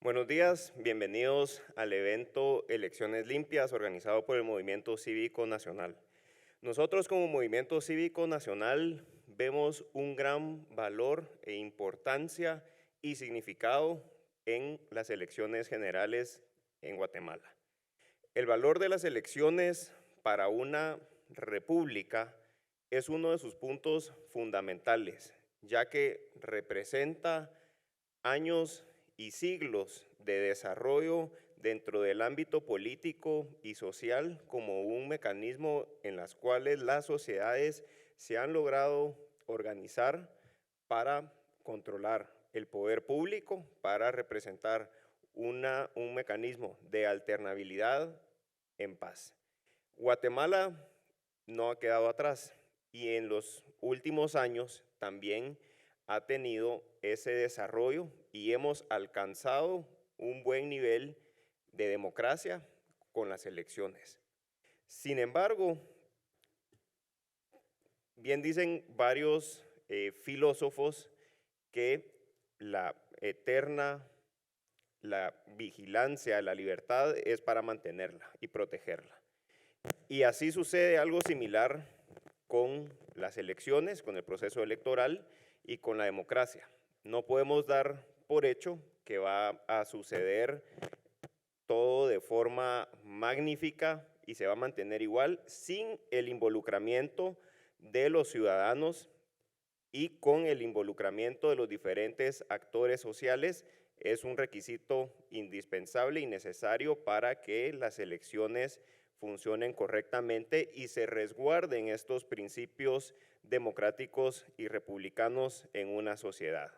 Buenos días, bienvenidos al evento Elecciones Limpias organizado por el Movimiento Cívico Nacional. Nosotros como Movimiento Cívico Nacional vemos un gran valor e importancia y significado en las elecciones generales en Guatemala. El valor de las elecciones para una república es uno de sus puntos fundamentales, ya que representa años y siglos de desarrollo dentro del ámbito político y social como un mecanismo en las cuales las sociedades se han logrado organizar para controlar el poder público, para representar un mecanismo de alternabilidad en paz. Guatemala no ha quedado atrás y en los últimos años también ha tenido ese desarrollo y hemos alcanzado un buen nivel de democracia con las elecciones. Sin embargo, bien dicen varios filósofos que la vigilancia, la libertad es para mantenerla y protegerla. Y así sucede algo similar con las elecciones, con el proceso electoral y con la democracia. No podemos dar por hecho que va a suceder todo de forma magnífica y se va a mantener igual sin el involucramiento de los ciudadanos y con el involucramiento de los diferentes actores sociales. Es un requisito indispensable y necesario para que las elecciones funcionen correctamente y se resguarden estos principios democráticos y republicanos en una sociedad.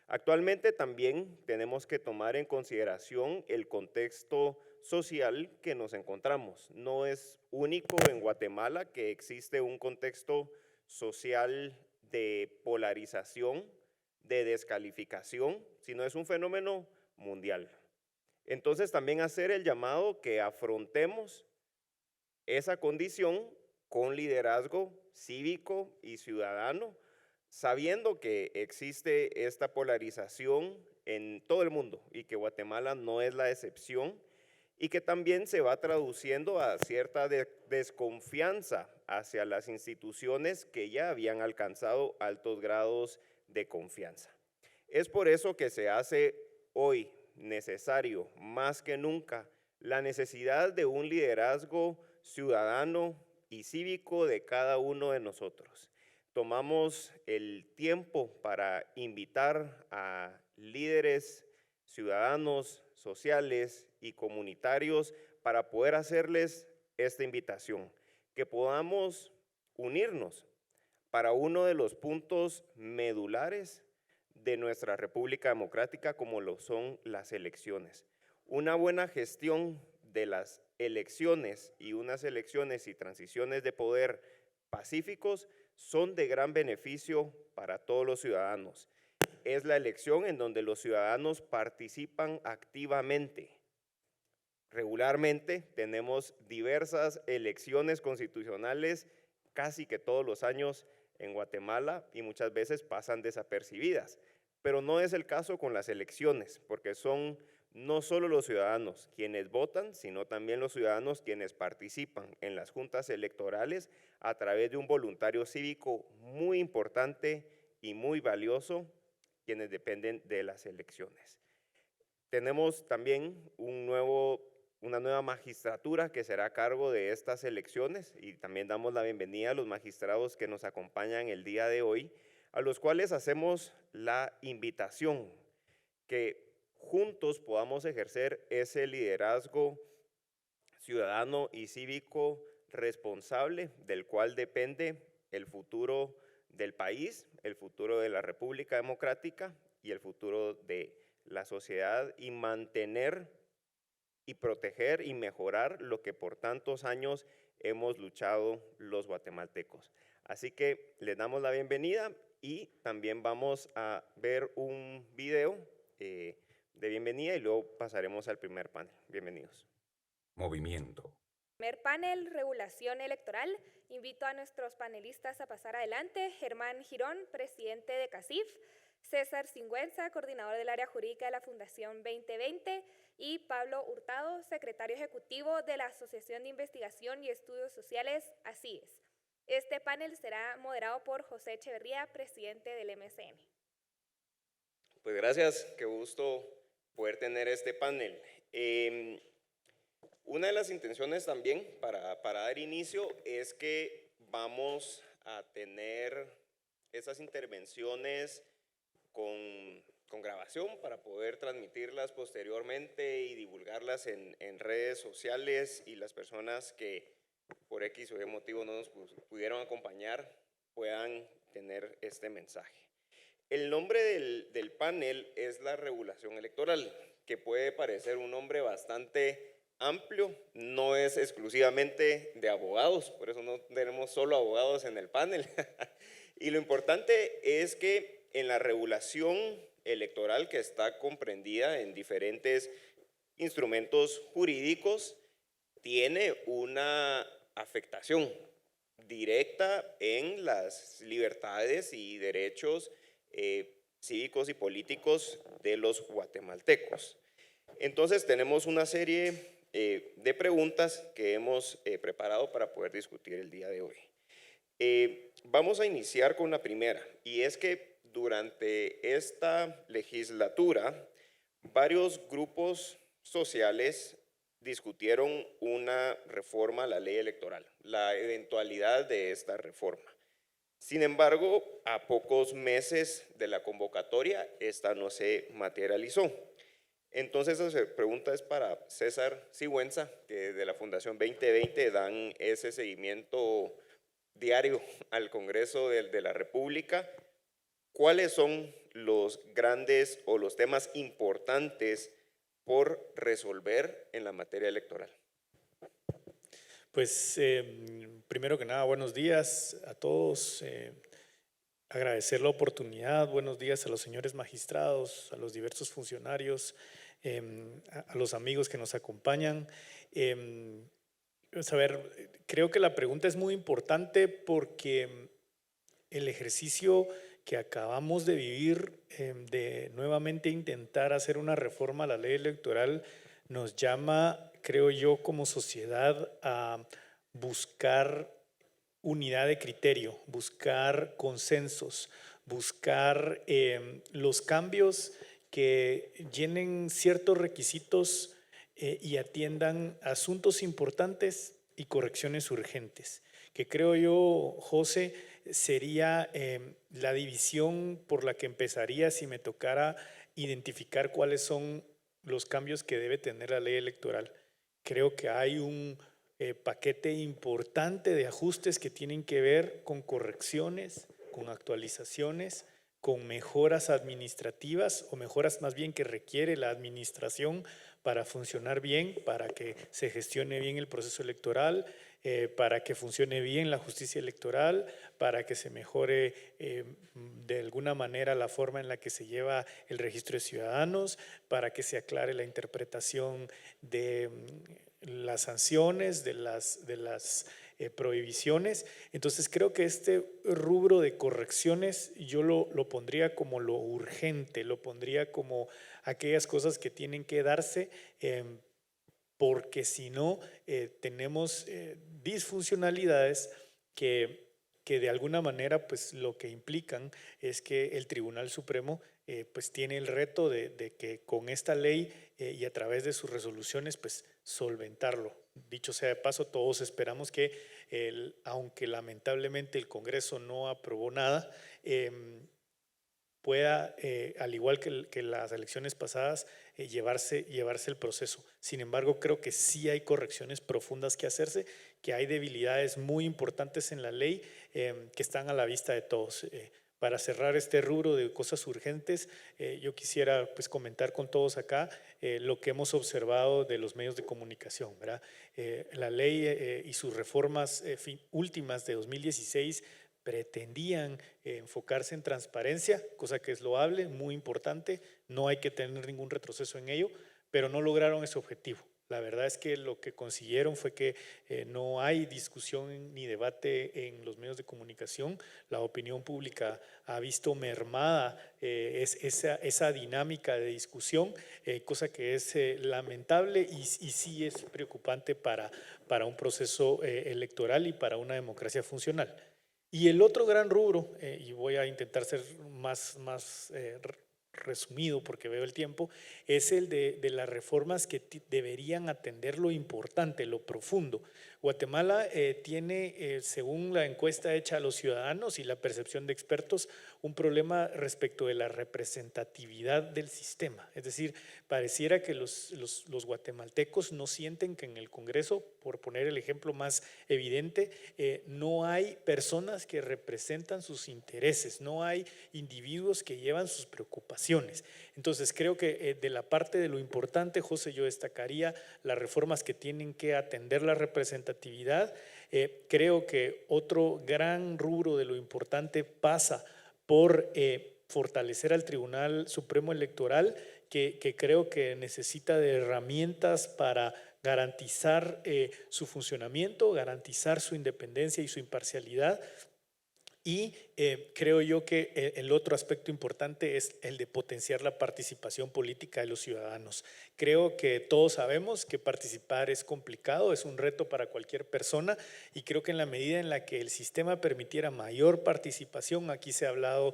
Actualmente también tenemos que tomar en consideración el contexto social que nos encontramos. No es único en Guatemala que existe un contexto social de polarización, de descalificación, sino es un fenómeno mundial. Entonces también hacer el llamado que afrontemos esa condición con liderazgo cívico y ciudadano, sabiendo que existe esta polarización en todo el mundo y que Guatemala no es la excepción y que también se va traduciendo a cierta desconfianza hacia las instituciones que ya habían alcanzado altos grados de confianza. Es por eso que se hace hoy necesario, más que nunca, la necesidad de un liderazgo ciudadano y cívico de cada uno de nosotros. Tomamos el tiempo para invitar a líderes ciudadanos, sociales y comunitarios para poder hacerles esta invitación, que podamos unirnos para uno de los puntos medulares de nuestra República Democrática como lo son las elecciones. Una buena gestión de las elecciones y unas elecciones y transiciones de poder pacíficos son de gran beneficio para todos los ciudadanos. Es la elección en donde los ciudadanos participan activamente. Regularmente tenemos diversas elecciones constitucionales casi que todos los años en Guatemala y muchas veces pasan desapercibidas. Pero no es el caso con las elecciones, porque son no solo los ciudadanos quienes votan, sino también los ciudadanos quienes participan en las juntas electorales a través de un voluntario cívico muy importante y muy valioso, quienes dependen de las elecciones. Tenemos también una nueva magistratura que será a cargo de estas elecciones y también damos la bienvenida a los magistrados que nos acompañan el día de hoy, a los cuales hacemos la invitación que juntos podamos ejercer ese liderazgo ciudadano y cívico responsable del cual depende el futuro del país, el futuro de la República Democrática y el futuro de la sociedad y mantener y proteger y mejorar lo que por tantos años hemos luchado los guatemaltecos. Así que les damos la bienvenida y también vamos a ver un video de bienvenida y luego pasaremos al primer panel. Bienvenidos. Movimiento. Primer panel, regulación electoral. Invito a nuestros panelistas a pasar adelante. Germán Girón, presidente de CACIF. César Singüenza, coordinador del área jurídica de la Fundación 2020, y Pablo Hurtado, secretario ejecutivo de la Asociación de Investigación y Estudios Sociales, ASIES. Este panel será moderado por José Echeverría, presidente del MSN. Pues gracias, qué gusto poder tener este panel. Una de las intenciones también para dar inicio es que vamos a tener esas intervenciones con grabación para poder transmitirlas posteriormente y divulgarlas en redes sociales, y las personas que por X o Y motivo no nos pudieron acompañar puedan tener este mensaje. El nombre del panel es la regulación electoral, que puede parecer un nombre bastante amplio, no es exclusivamente de abogados, por eso no tenemos solo abogados en el panel. Y lo importante es que en la regulación electoral, que está comprendida en diferentes instrumentos jurídicos, tiene una afectación directa en las libertades y derechos cívicos y políticos de los guatemaltecos. Entonces tenemos una serie de preguntas que hemos preparado para poder discutir el día de hoy. Vamos a iniciar con la primera, y es que durante esta legislatura varios grupos sociales discutieron una reforma a la ley electoral, la eventualidad de esta reforma. Sin embargo, a pocos meses de la convocatoria, esta no se materializó. Entonces, esa pregunta es para César Sigüenza, que de la Fundación 2020 dan ese seguimiento diario al Congreso de la República. ¿Cuáles son los grandes o los temas importantes por resolver en la materia electoral? Pues primero que nada, buenos días a todos. Agradecer la oportunidad, buenos días a los señores magistrados, a los diversos funcionarios, a los amigos que nos acompañan. Creo que la pregunta es muy importante porque el ejercicio que acabamos de vivir, de nuevamente intentar hacer una reforma a la ley electoral, nos llama, creo yo, como sociedad a buscar unidad de criterio, buscar consensos, buscar los cambios que llenen ciertos requisitos y atiendan asuntos importantes y correcciones urgentes, que creo yo, José, sería la división por la que empezaría si me tocara identificar cuáles son los cambios que debe tener la ley electoral. Creo que hay un paquete importante de ajustes que tienen que ver con correcciones, con actualizaciones, con mejoras administrativas, o mejoras más bien que requiere la administración para funcionar bien, para que se gestione bien el proceso electoral, para que funcione bien la justicia electoral, para que se mejore de alguna manera la forma en la que se lleva el registro de ciudadanos, para que se aclare la interpretación de las sanciones, de las prohibiciones. Entonces creo que este rubro de correcciones yo lo pondría como lo urgente, lo pondría como aquellas cosas que tienen que darse, porque si no tenemos disfuncionalidades que de alguna manera pues lo que implican es que el Tribunal Supremo pues tiene el reto de que con esta ley y a través de sus resoluciones pues solventarlo. Dicho sea de paso, todos esperamos que aunque lamentablemente el Congreso no aprobó nada, pueda, al igual que las elecciones pasadas, llevarse el proceso. Sin embargo, creo que sí hay correcciones profundas que hacerse, que hay debilidades muy importantes en la ley que están a la vista de todos. Para cerrar este rubro de cosas urgentes, yo quisiera pues comentar con todos acá lo que hemos observado de los medios de comunicación, ¿verdad? La ley y sus reformas últimas de 2016 pretendían enfocarse en transparencia, cosa que es loable, muy importante, no hay que tener ningún retroceso en ello, pero no lograron ese objetivo. La verdad es que lo que consiguieron fue que no hay discusión ni debate en los medios de comunicación. La opinión pública ha visto mermada esa dinámica de discusión, cosa que es lamentable y sí es preocupante para un proceso electoral y para una democracia funcional. Y el otro gran rubro, y voy a intentar ser más resumido porque veo el tiempo, es el de las reformas que deberían atender lo importante, lo profundo. Guatemala tiene, según la encuesta hecha a los ciudadanos y la percepción de expertos, un problema respecto de la representatividad del sistema. Es decir, pareciera que los guatemaltecos no sienten que en el Congreso, por poner el ejemplo más evidente, no hay personas que representan sus intereses, no hay individuos que llevan sus preocupaciones. Entonces creo que de la parte de lo importante, José, yo destacaría las reformas que tienen que atender la representatividad. Creo que otro gran rubro de lo importante pasa por fortalecer al Tribunal Supremo Electoral, que creo que necesita de herramientas para garantizar su funcionamiento, garantizar su independencia y su imparcialidad. Y creo yo que el otro aspecto importante es el de potenciar la participación política de los ciudadanos. Creo que todos sabemos que participar es complicado, es un reto para cualquier persona, y creo que en la medida en la que el sistema permitiera mayor participación, aquí se ha hablado,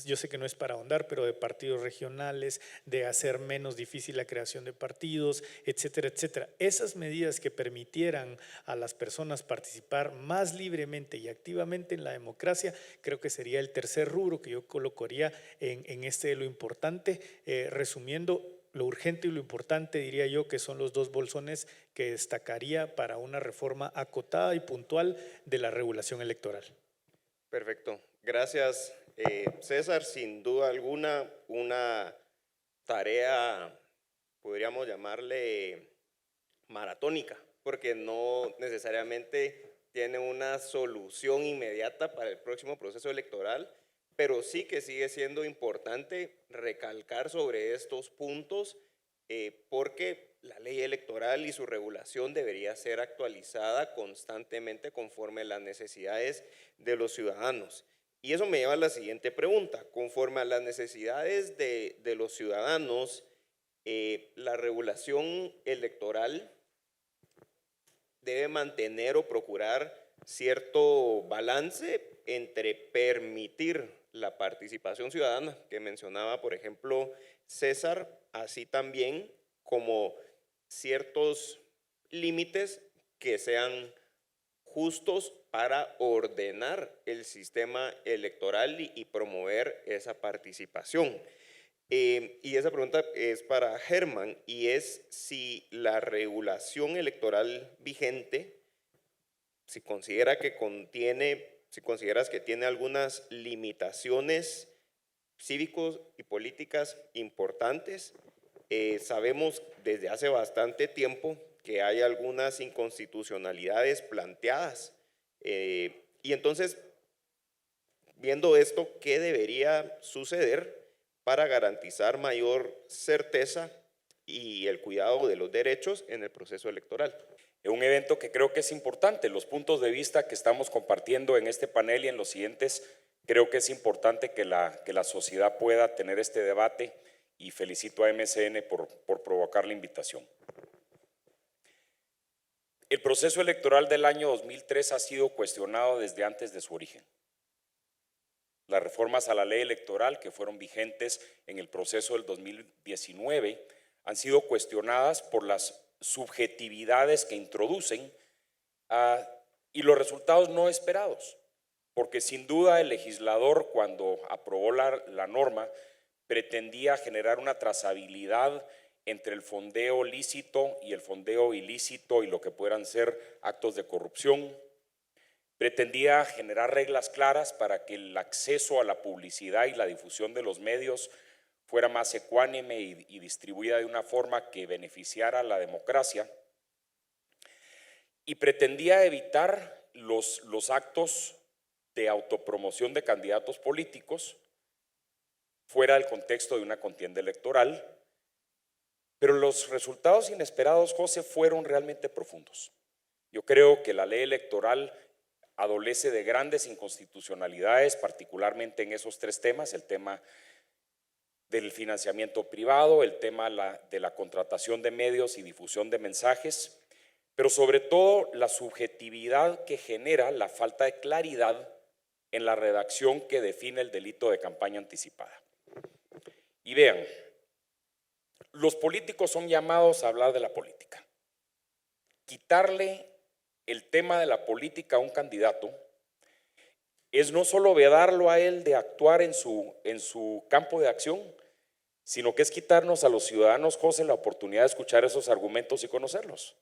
yo sé que no es para ahondar, pero de partidos regionales, de hacer menos difícil la creación de partidos, etcétera, etcétera. Esas medidas que permitieran a las personas participar más libremente y activamente en la democracia, creo que sería el tercer rubro que yo colocaría en este de lo importante. Resumiendo, lo urgente y lo importante, diría yo, que son los dos bolsones que destacaría para una reforma acotada y puntual de la regulación electoral. Perfecto. Gracias, César. Sin duda alguna, una tarea, podríamos llamarle maratónica, porque no necesariamente tiene una solución inmediata para el próximo proceso electoral, pero sí que sigue siendo importante recalcar sobre estos puntos porque la ley electoral y su regulación debería ser actualizada constantemente conforme a las necesidades de los ciudadanos. Y eso me lleva a la siguiente pregunta. Conforme a las necesidades de los ciudadanos, la regulación electoral debe mantener o procurar cierto balance entre permitir la participación ciudadana, que mencionaba, por ejemplo, César, así también como ciertos límites que sean justos para ordenar el sistema electoral y promover esa participación. Y esa pregunta es para Germán, y es si la regulación electoral vigente, si consideras que tiene algunas limitaciones cívicos y políticas importantes. Sabemos desde hace bastante tiempo que hay algunas inconstitucionalidades planteadas. Y entonces, viendo esto, ¿qué debería suceder para garantizar mayor certeza y el cuidado de los derechos en el proceso electoral? Es un evento que creo que es importante. Los puntos de vista que estamos compartiendo en este panel y en los siguientes, creo que es importante que la sociedad pueda tener este debate, y felicito a MCN por provocar la invitación. El proceso electoral del año 2003 ha sido cuestionado desde antes de su origen. Las reformas a la ley electoral que fueron vigentes en el proceso del 2019 han sido cuestionadas por las subjetividades que introducen y los resultados no esperados, porque sin duda el legislador, cuando aprobó la norma, pretendía generar una trazabilidad entre el fondeo lícito y el fondeo ilícito y lo que puedan ser actos de corrupción. Pretendía generar reglas claras para que el acceso a la publicidad y la difusión de los medios fuera más ecuánime y distribuida de una forma que beneficiara a la democracia. Y pretendía evitar los actos de autopromoción de candidatos políticos fuera del contexto de una contienda electoral, Pero los resultados inesperados, José, fueron realmente profundos. Yo creo que la ley electoral adolece de grandes inconstitucionalidades, particularmente en esos tres temas: el tema del financiamiento privado, el tema de la contratación de medios y difusión de mensajes, pero sobre todo la subjetividad que genera la falta de claridad en la redacción que define el delito de campaña anticipada. Y vean, los políticos son llamados a hablar de la política. Quitarle el tema de la política a un candidato es no solo vedarlo a él de actuar en su campo de acción, sino que es quitarnos a los ciudadanos, José, la oportunidad de escuchar esos argumentos y conocerlos.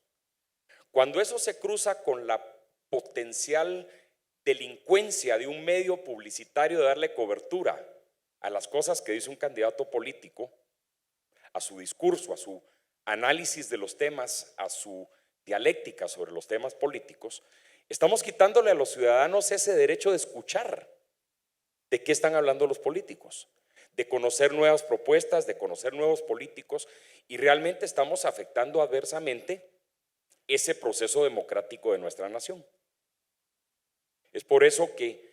Cuando eso se cruza con la potencial delincuencia de un medio publicitario de darle cobertura a las cosas que dice un candidato político, a su discurso, a su análisis de los temas, a su dialéctica sobre los temas políticos, estamos quitándole a los ciudadanos ese derecho de escuchar de qué están hablando los políticos, de conocer nuevas propuestas, de conocer nuevos políticos, y realmente estamos afectando adversamente ese proceso democrático de nuestra nación. Es por eso que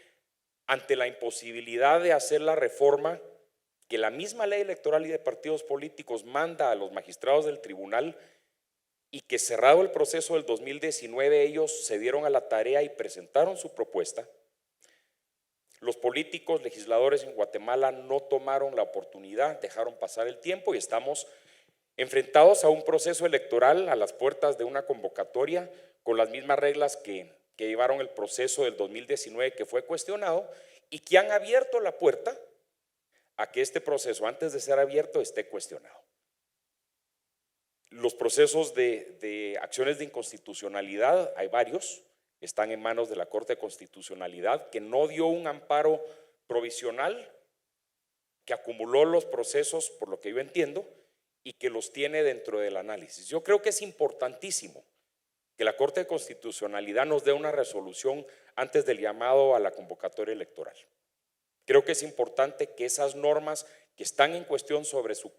ante la imposibilidad de hacer la reforma que la misma ley electoral y de partidos políticos manda a los magistrados del tribunal, y que cerrado el proceso del 2019 ellos se dieron a la tarea y presentaron su propuesta, los políticos, legisladores en Guatemala no tomaron la oportunidad, dejaron pasar el tiempo y estamos enfrentados a un proceso electoral a las puertas de una convocatoria con las mismas reglas que llevaron el proceso del 2019, que fue cuestionado, y que han abierto la puerta a que este proceso, antes de ser abierto, esté cuestionado. Los procesos de acciones de inconstitucionalidad, hay varios, están en manos de la Corte de Constitucionalidad, que no dio un amparo provisional, que acumuló los procesos, por lo que yo entiendo, y que los tiene dentro del análisis. Yo creo que es importantísimo que la Corte de Constitucionalidad nos dé una resolución antes del llamado a la convocatoria electoral. Creo que es importante que esas normas que están en cuestión sobre su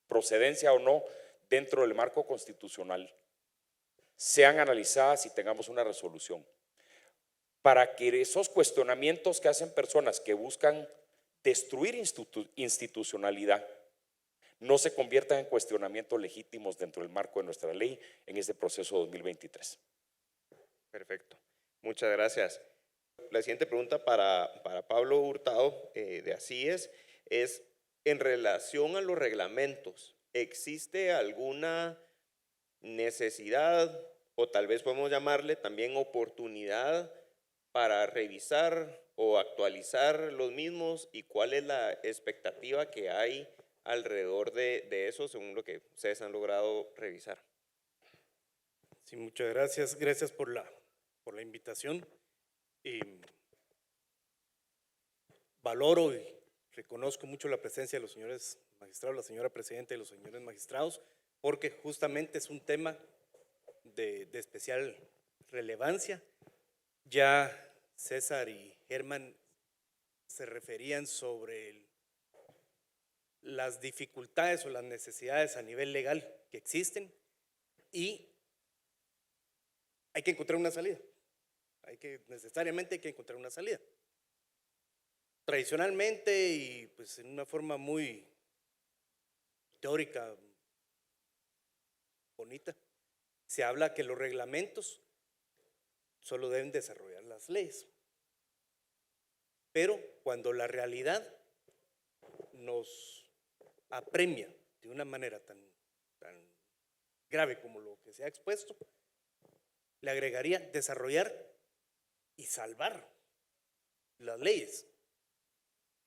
procedencia o no dentro del marco constitucional sean analizadas y tengamos una resolución, para que esos cuestionamientos que hacen personas que buscan destruir institucionalidad no se conviertan en cuestionamientos legítimos dentro del marco de nuestra ley en este proceso 2023. Perfecto. Muchas gracias. La siguiente pregunta para Pablo Hurtado de Asíes es en relación a los reglamentos. ¿Existe alguna necesidad o tal vez podemos llamarle también oportunidad para revisar o actualizar los mismos, y cuál es la expectativa que hay alrededor de eso según lo que ustedes han logrado revisar? Sí, muchas gracias. Gracias por la invitación. Valoro y reconozco mucho la presencia de los señores magistrados, la señora presidenta y los señores magistrados, porque justamente es un tema de especial relevancia. Ya César y Germán se referían sobre las dificultades o las necesidades a nivel legal que existen, y hay que encontrar una salida. Necesariamente hay que encontrar una salida. Tradicionalmente y pues en una forma muy teórica, bonita, se habla que los reglamentos solo deben desarrollar las leyes. Pero cuando la realidad nos apremia de una manera tan grave como lo que se ha expuesto, le agregaría desarrollar y salvar las leyes.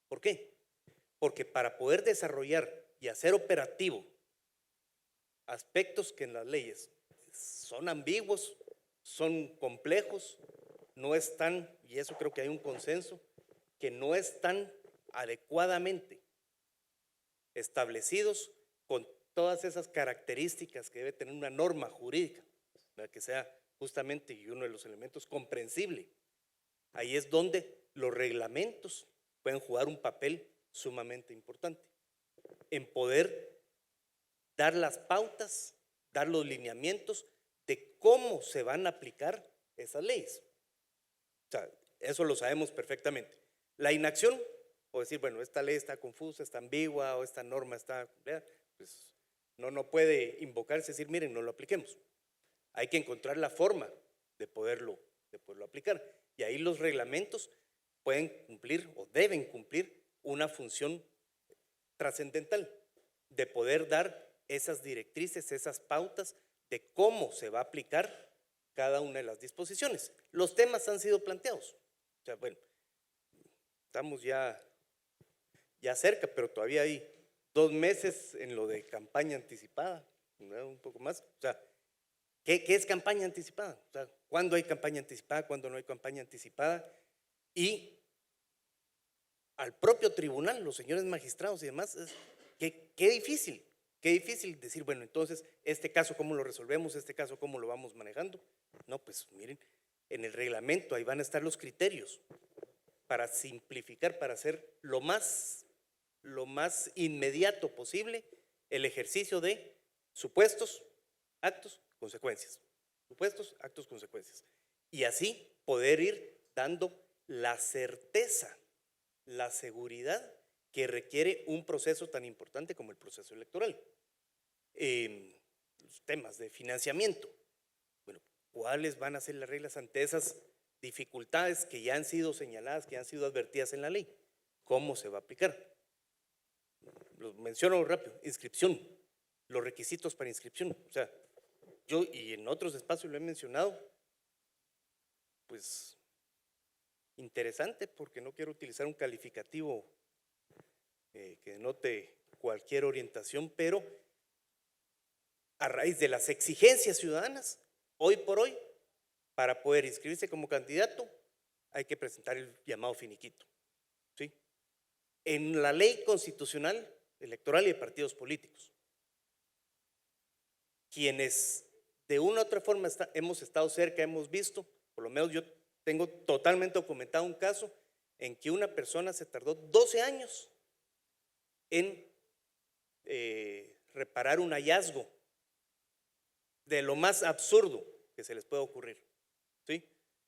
¿Por qué? Porque para poder desarrollar y hacer operativo aspectos que en las leyes son ambiguos, son complejos, no están, y eso creo que hay un consenso, que no están adecuadamente establecidos con todas esas características que debe tener una norma jurídica, para que sea justamente, y uno de los elementos, comprensible. Ahí es donde los reglamentos pueden jugar un papel sumamente importante en poder dar las pautas, dar los lineamientos de cómo se van a aplicar esas leyes. O sea, eso lo sabemos perfectamente. La inacción, o decir, bueno, esta ley está confusa, está ambigua, o esta norma está, pues no puede invocarse y decir, miren, no lo apliquemos. Hay que encontrar la forma de poderlo aplicar. Y ahí los reglamentos pueden cumplir o deben cumplir una función trascendental de poder dar esas directrices, esas pautas de cómo se va a aplicar cada una de las disposiciones. Los temas han sido planteados. O sea, bueno, estamos ya cerca, pero todavía hay 2 meses en lo de campaña anticipada, ¿no? Un poco más. O sea, ¿qué es campaña anticipada? O sea, ¿cuándo hay campaña anticipada? ¿Cuándo no hay campaña anticipada? Y al propio tribunal, los señores magistrados y demás, qué difícil decir, bueno, entonces, este caso cómo lo resolvemos, este caso cómo lo vamos manejando. No, pues miren, en el reglamento ahí van a estar los criterios para simplificar, para hacer lo más inmediato posible el ejercicio de supuestos, actos, consecuencias. Supuestos, actos, consecuencias. Y así poder ir dando la certeza, la seguridad que requiere un proceso tan importante como el proceso electoral. Los temas de financiamiento. Bueno, ¿cuáles van a ser las reglas ante esas dificultades que ya han sido señaladas, que han sido advertidas en la ley? ¿Cómo se va a aplicar? Los menciono rápido. Inscripción, los requisitos para inscripción. O sea, yo y en otros espacios lo he mencionado, pues interesante, porque no quiero utilizar un calificativo que denote cualquier orientación, pero a raíz de las exigencias ciudadanas, hoy por hoy, para poder inscribirse como candidato, hay que presentar el llamado finiquito, ¿sí? En la ley constitucional electoral y de partidos políticos, quienes de una u otra forma hemos estado cerca, hemos visto, por lo menos yo tengo totalmente documentado un caso en que una persona se tardó 12 años en reparar un hallazgo de lo más absurdo que se les puede ocurrir, ¿sí?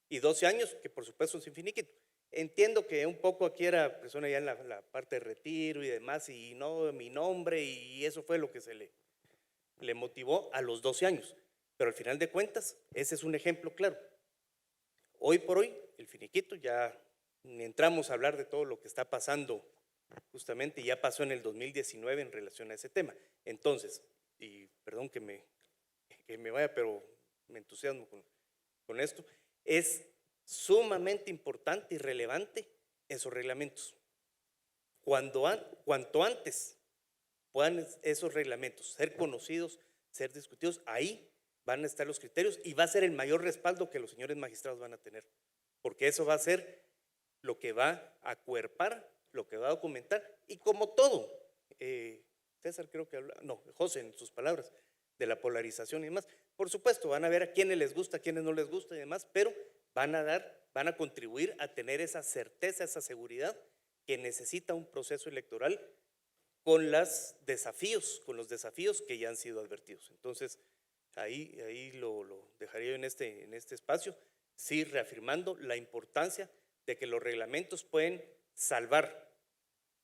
Y 12 años que por supuesto es sin finiquito. Entiendo que un poco aquí era persona ya en la parte de retiro y demás, y no mi nombre, y eso fue lo que se le motivó a los 12 años. Pero al final de cuentas, ese es un ejemplo claro. Hoy por hoy, el finiquito, ya entramos a hablar de todo lo que está pasando, justamente ya pasó en el 2019 en relación a ese tema. Entonces, y perdón que me vaya, pero me entusiasmo con esto, es sumamente importante y relevante esos reglamentos. Cuanto antes puedan esos reglamentos ser conocidos, ser discutidos, ahí van a estar los criterios y va a ser el mayor respaldo que los señores magistrados van a tener, porque eso va a ser lo que va a acuerpar, lo que va a documentar, y como todo, César creo que José en sus palabras, de la polarización y demás, por supuesto van a ver a quienes les gusta, a quienes no les gusta y demás, pero van a contribuir a tener esa certeza, esa seguridad que necesita un proceso electoral con los desafíos que ya han sido advertidos. Entonces, ahí lo dejaría yo en este espacio, sí reafirmando la importancia de que los reglamentos pueden salvar,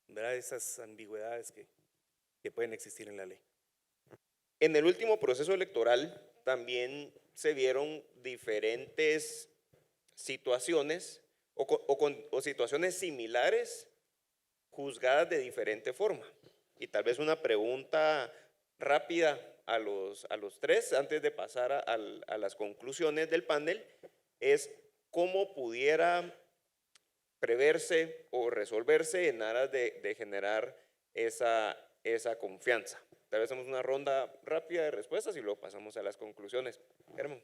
¿verdad?, esas ambigüedades que pueden existir en la ley. En el último proceso electoral también se vieron diferentes situaciones o situaciones similares juzgadas de diferente forma. Y tal vez una pregunta rápida a los tres antes de pasar a las conclusiones del panel es cómo pudiera preverse o resolverse en aras de generar esa confianza. Tal vez hacemos una ronda rápida de respuestas y luego pasamos a las conclusiones. Germán.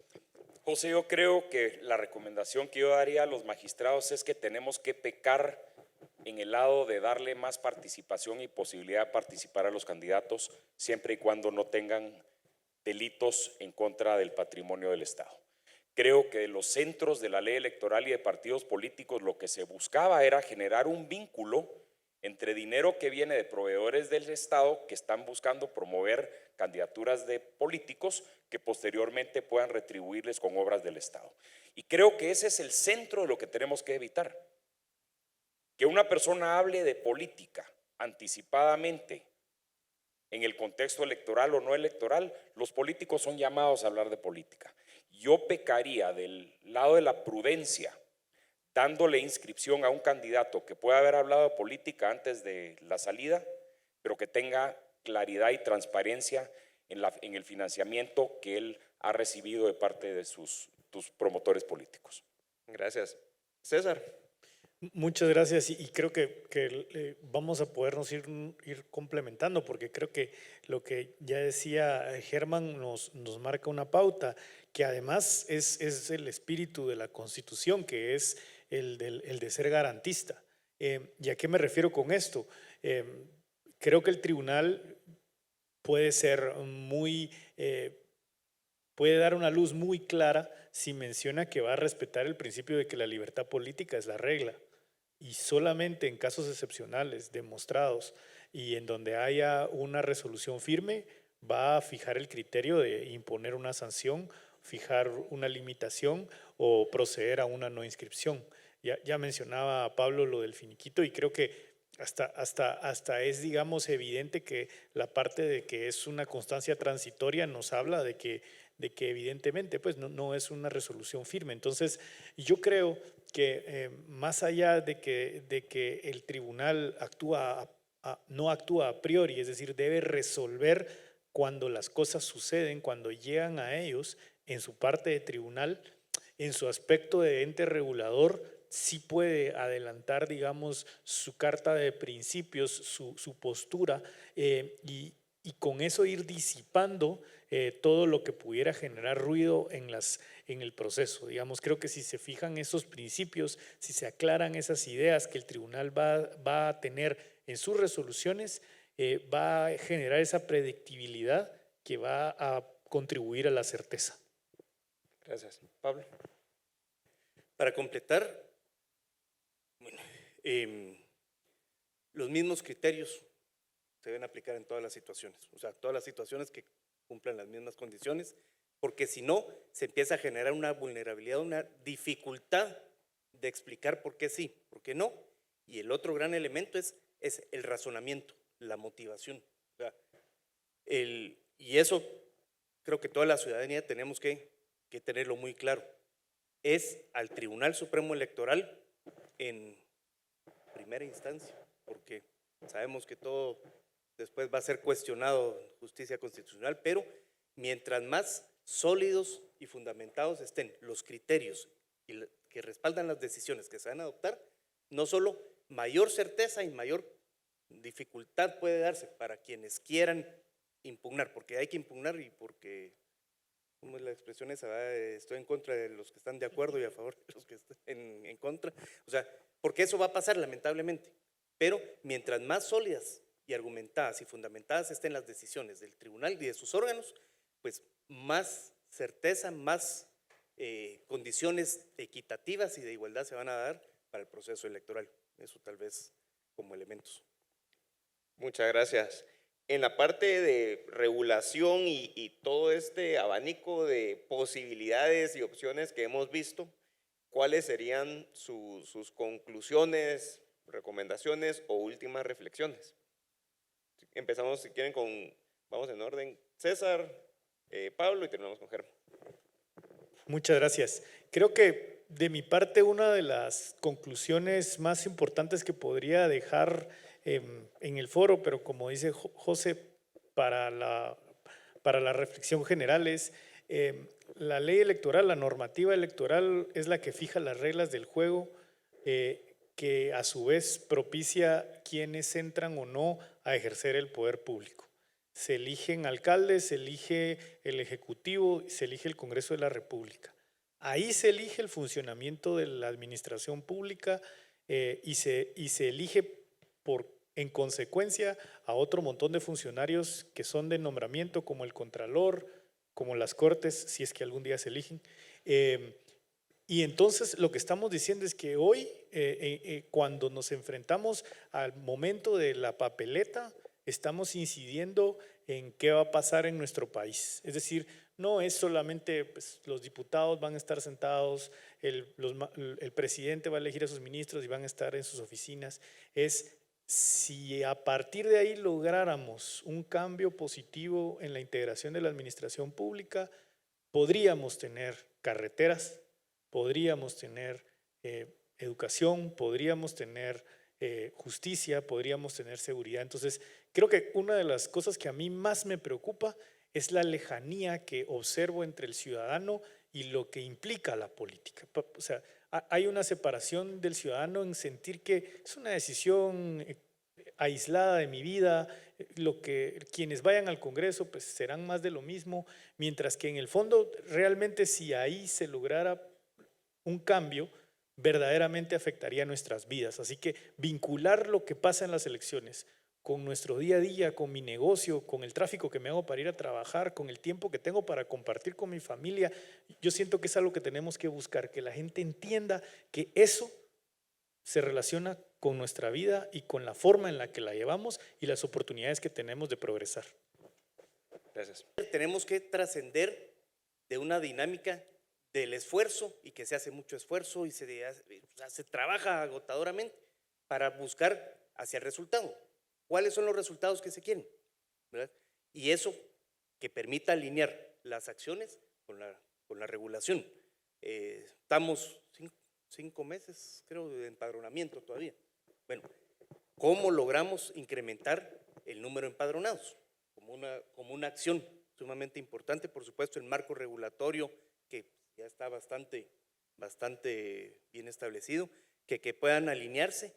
José, yo creo que la recomendación que yo daría a los magistrados es que tenemos que pecar en el lado de darle más participación y posibilidad de participar a los candidatos, siempre y cuando no tengan delitos en contra del patrimonio del Estado. Creo que de los centros de la ley electoral y de partidos políticos lo que se buscaba era generar un vínculo entre dinero que viene de proveedores del Estado que están buscando promover candidaturas de políticos que posteriormente puedan retribuirles con obras del Estado. Y creo que ese es el centro de lo que tenemos que evitar. Que una persona hable de política anticipadamente en el contexto electoral o no electoral, los políticos son llamados a hablar de política. Yo pecaría del lado de la prudencia, dándole inscripción a un candidato que pueda haber hablado de política antes de la salida, pero que tenga claridad y transparencia en el financiamiento que él ha recibido de parte de sus promotores políticos. Gracias. César. Muchas gracias y creo que vamos a podernos ir complementando porque creo que lo que ya decía Germán nos marca una pauta que además es el espíritu de la Constitución, que es el de ser garantista. ¿Y a qué me refiero con esto? Creo que el tribunal puede ser puede dar una luz muy clara si menciona que va a respetar el principio de que la libertad política es la regla. Y solamente en casos excepcionales demostrados y en donde haya una resolución firme, va a fijar el criterio de imponer una sanción, fijar una limitación o proceder a una no inscripción. Ya mencionaba Pablo lo del finiquito y creo que hasta es, digamos, evidente que la parte de que es una constancia transitoria nos habla de que evidentemente pues no es una resolución firme. Entonces yo creo que más allá de que el tribunal no actúa a priori, es decir, debe resolver cuando las cosas suceden, cuando llegan a ellos en su parte de tribunal, en su aspecto de ente regulador, sí puede adelantar, digamos, su carta de principios, su postura y con eso ir disipando todo lo que pudiera generar ruido en el proceso. Digamos, creo que si se fijan esos principios, si se aclaran esas ideas que el tribunal va a tener en sus resoluciones, va a generar esa predictibilidad que va a contribuir a la certeza. Gracias. Pablo. Para completar, los mismos criterios se deben aplicar en todas las situaciones, o sea, todas las situaciones que cumplan las mismas condiciones, porque si no, se empieza a generar una vulnerabilidad, una dificultad de explicar por qué sí, por qué no. Y el otro gran elemento es el razonamiento, la motivación. O sea, y eso creo que toda la ciudadanía tenemos que tenerlo muy claro. Es al Tribunal Supremo Electoral en primera instancia, porque sabemos que todo después va a ser cuestionado en justicia constitucional, pero mientras más sólidos y fundamentados estén los criterios que respaldan las decisiones que se van a adoptar, no solo mayor certeza y mayor dificultad puede darse para quienes quieran impugnar, porque hay que impugnar y porque, ¿cómo es la expresión esa? Estoy en contra de los que están de acuerdo y a favor de los que están en contra. O sea, porque eso va a pasar lamentablemente. Pero mientras más sólidas y argumentadas y fundamentadas estén las decisiones del tribunal y de sus órganos, pues más certeza, más condiciones equitativas y de igualdad se van a dar para el proceso electoral. Eso tal vez como elementos. Muchas gracias. En la parte de regulación y todo este abanico de posibilidades y opciones que hemos visto, ¿cuáles serían sus conclusiones, recomendaciones o últimas reflexiones? Empezamos, si quieren, vamos en orden, César, Pablo y terminamos con Germán. Muchas gracias. Creo que de mi parte una de las conclusiones más importantes que podría dejar en el foro, pero como dice José, para la reflexión general es la ley electoral, la normativa electoral es la que fija las reglas del juego, que a su vez propicia quienes entran o no a ejercer el poder público. Se eligen alcaldes, se elige el Ejecutivo, se elige el Congreso de la República. Ahí se elige el funcionamiento de la administración pública y se elige en consecuencia a otro montón de funcionarios que son de nombramiento, como el Contralor, como las Cortes, si es que algún día se eligen. Y entonces lo que estamos diciendo es que hoy, cuando nos enfrentamos al momento de la papeleta, estamos incidiendo en qué va a pasar en nuestro país. Es decir, no es solamente pues, los diputados van a estar sentados, el presidente va a elegir a sus ministros y van a estar en sus oficinas. Es si a partir de ahí lográramos un cambio positivo en la integración de la administración pública, podríamos tener carreteras, podríamos tener educación, podríamos tener justicia, podríamos tener seguridad. Entonces, creo que una de las cosas que a mí más me preocupa es la lejanía que observo entre el ciudadano y lo que implica la política. O sea, hay una separación del ciudadano en sentir que es una decisión aislada de mi vida, quienes vayan al Congreso pues serán más de lo mismo, mientras que en el fondo realmente si ahí se lograra un cambio, verdaderamente afectaría nuestras vidas. Así que vincular lo que pasa en las elecciones con nuestro día a día, con mi negocio, con el tráfico que me hago para ir a trabajar, con el tiempo que tengo para compartir con mi familia, yo siento que es algo que tenemos que buscar, que la gente entienda que eso se relaciona con nuestra vida y con la forma en la que la llevamos y las oportunidades que tenemos de progresar. Gracias. Tenemos que trascender de una dinámica del esfuerzo y que se hace mucho esfuerzo y se trabaja agotadoramente para buscar hacia el resultado. ¿Cuáles son los resultados que se quieren? ¿Verdad? Y eso que permita alinear las acciones con la regulación. Estamos 5 meses, creo, de empadronamiento todavía. Bueno, ¿cómo logramos incrementar el número de empadronados? Como una acción sumamente importante, por supuesto, el marco regulatorio que ya está bastante bien establecido, que puedan alinearse.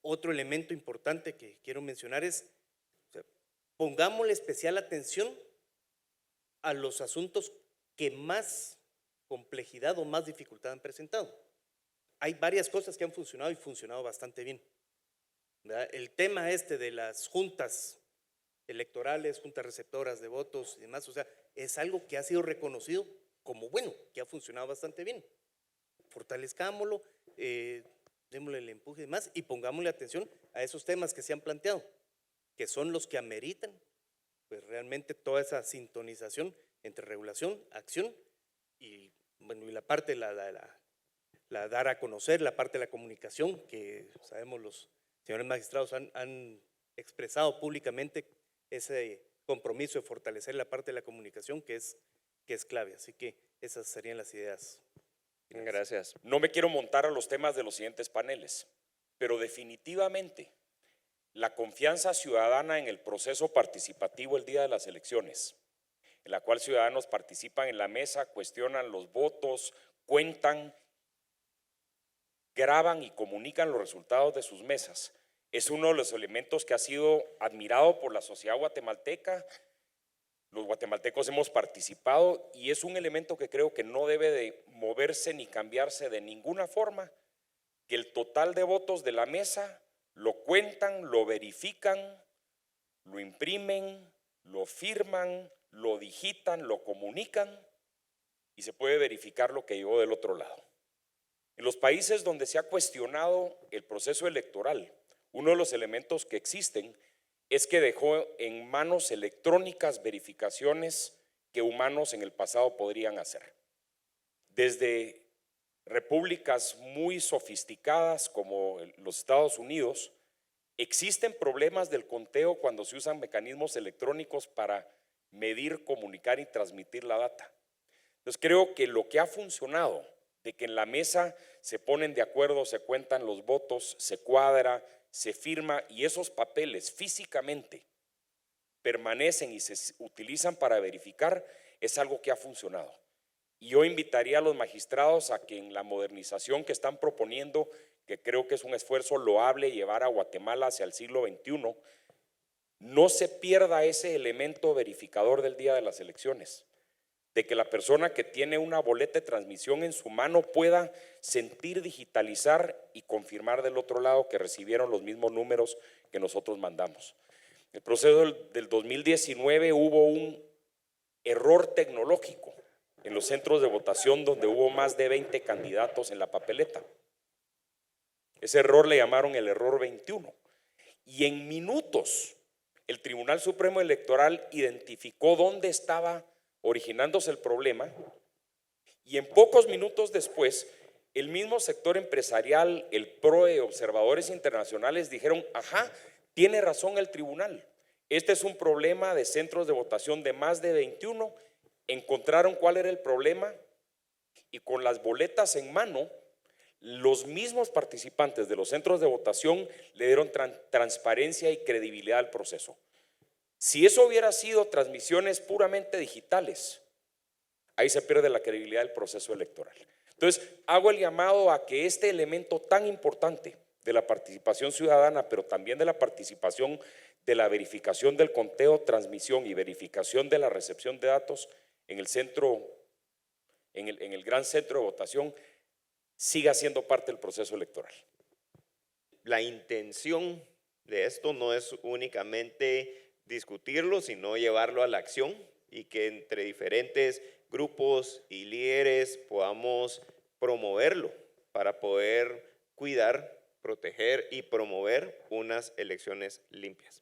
Otro elemento importante que quiero mencionar es, pongámosle especial atención a los asuntos que más complejidad o más dificultad han presentado. Hay varias cosas que han funcionado y funcionado bastante bien, ¿verdad? El tema de las juntas electorales, juntas receptoras de votos y demás, o sea, es algo que ha sido reconocido como bueno, que ha funcionado bastante bien. Fortalezcámoslo, démosle el empuje y demás y pongámosle atención a esos temas que se han planteado, que son los que ameritan pues realmente toda esa sintonización entre regulación, acción y bueno, y la parte la dar a conocer, la parte de la comunicación, que sabemos los señores magistrados han expresado públicamente ese compromiso de fortalecer la parte de la comunicación que es clave. Así que esas serían las ideas. Gracias. No me quiero montar a los temas de los siguientes paneles, pero definitivamente la confianza ciudadana en el proceso participativo el día de las elecciones, en la cual ciudadanos participan en la mesa, cuestionan los votos, cuentan, graban y comunican los resultados de sus mesas, es uno de los elementos que ha sido admirado por la sociedad guatemalteca. Los guatemaltecos hemos participado y es un elemento que creo que no debe de moverse ni cambiarse de ninguna forma, que el total de votos de la mesa lo cuentan, lo verifican, lo imprimen, lo firman, lo digitan, lo comunican y se puede verificar lo que llegó del otro lado. En los países donde se ha cuestionado el proceso electoral, uno de los elementos que existen es que dejó en manos electrónicas verificaciones que humanos en el pasado podrían hacer. Desde repúblicas muy sofisticadas como los Estados Unidos, existen problemas del conteo cuando se usan mecanismos electrónicos para medir, comunicar y transmitir la data. Entonces creo que lo que ha funcionado, de que en la mesa se ponen de acuerdo, se cuentan los votos, se cuadra, se firma y esos papeles físicamente permanecen y se utilizan para verificar, es algo que ha funcionado. Y yo invitaría a los magistrados a que en la modernización que están proponiendo, que creo que es un esfuerzo loable llevar a Guatemala hacia el siglo XXI, no se pierda ese elemento verificador del día de las elecciones, de que la persona que tiene una boleta de transmisión en su mano pueda sentir, digitalizar y confirmar del otro lado que recibieron los mismos números que nosotros mandamos. En el proceso del 2019 hubo un error tecnológico en los centros de votación donde hubo más de 20 candidatos en la papeleta. Ese error le llamaron el error 21. Y en minutos el Tribunal Supremo Electoral identificó dónde estaba originándose el problema, y en pocos minutos después el mismo sector empresarial, el PROE, observadores internacionales dijeron: ajá, tiene razón el tribunal, este es un problema de centros de votación de más de 21, encontraron cuál era el problema y con las boletas en mano, los mismos participantes de los centros de votación le dieron transparencia y credibilidad al proceso. Si eso hubiera sido transmisiones puramente digitales, ahí se pierde la credibilidad del proceso electoral. Entonces, hago el llamado a que este elemento tan importante de la participación ciudadana, pero también de la participación de la verificación del conteo, transmisión y verificación de la recepción de datos en el centro, en el gran centro de votación, siga siendo parte del proceso electoral. La intención de esto no es únicamente discutirlo, sino llevarlo a la acción y que entre diferentes grupos y líderes podamos promoverlo para poder cuidar, proteger y promover unas elecciones limpias.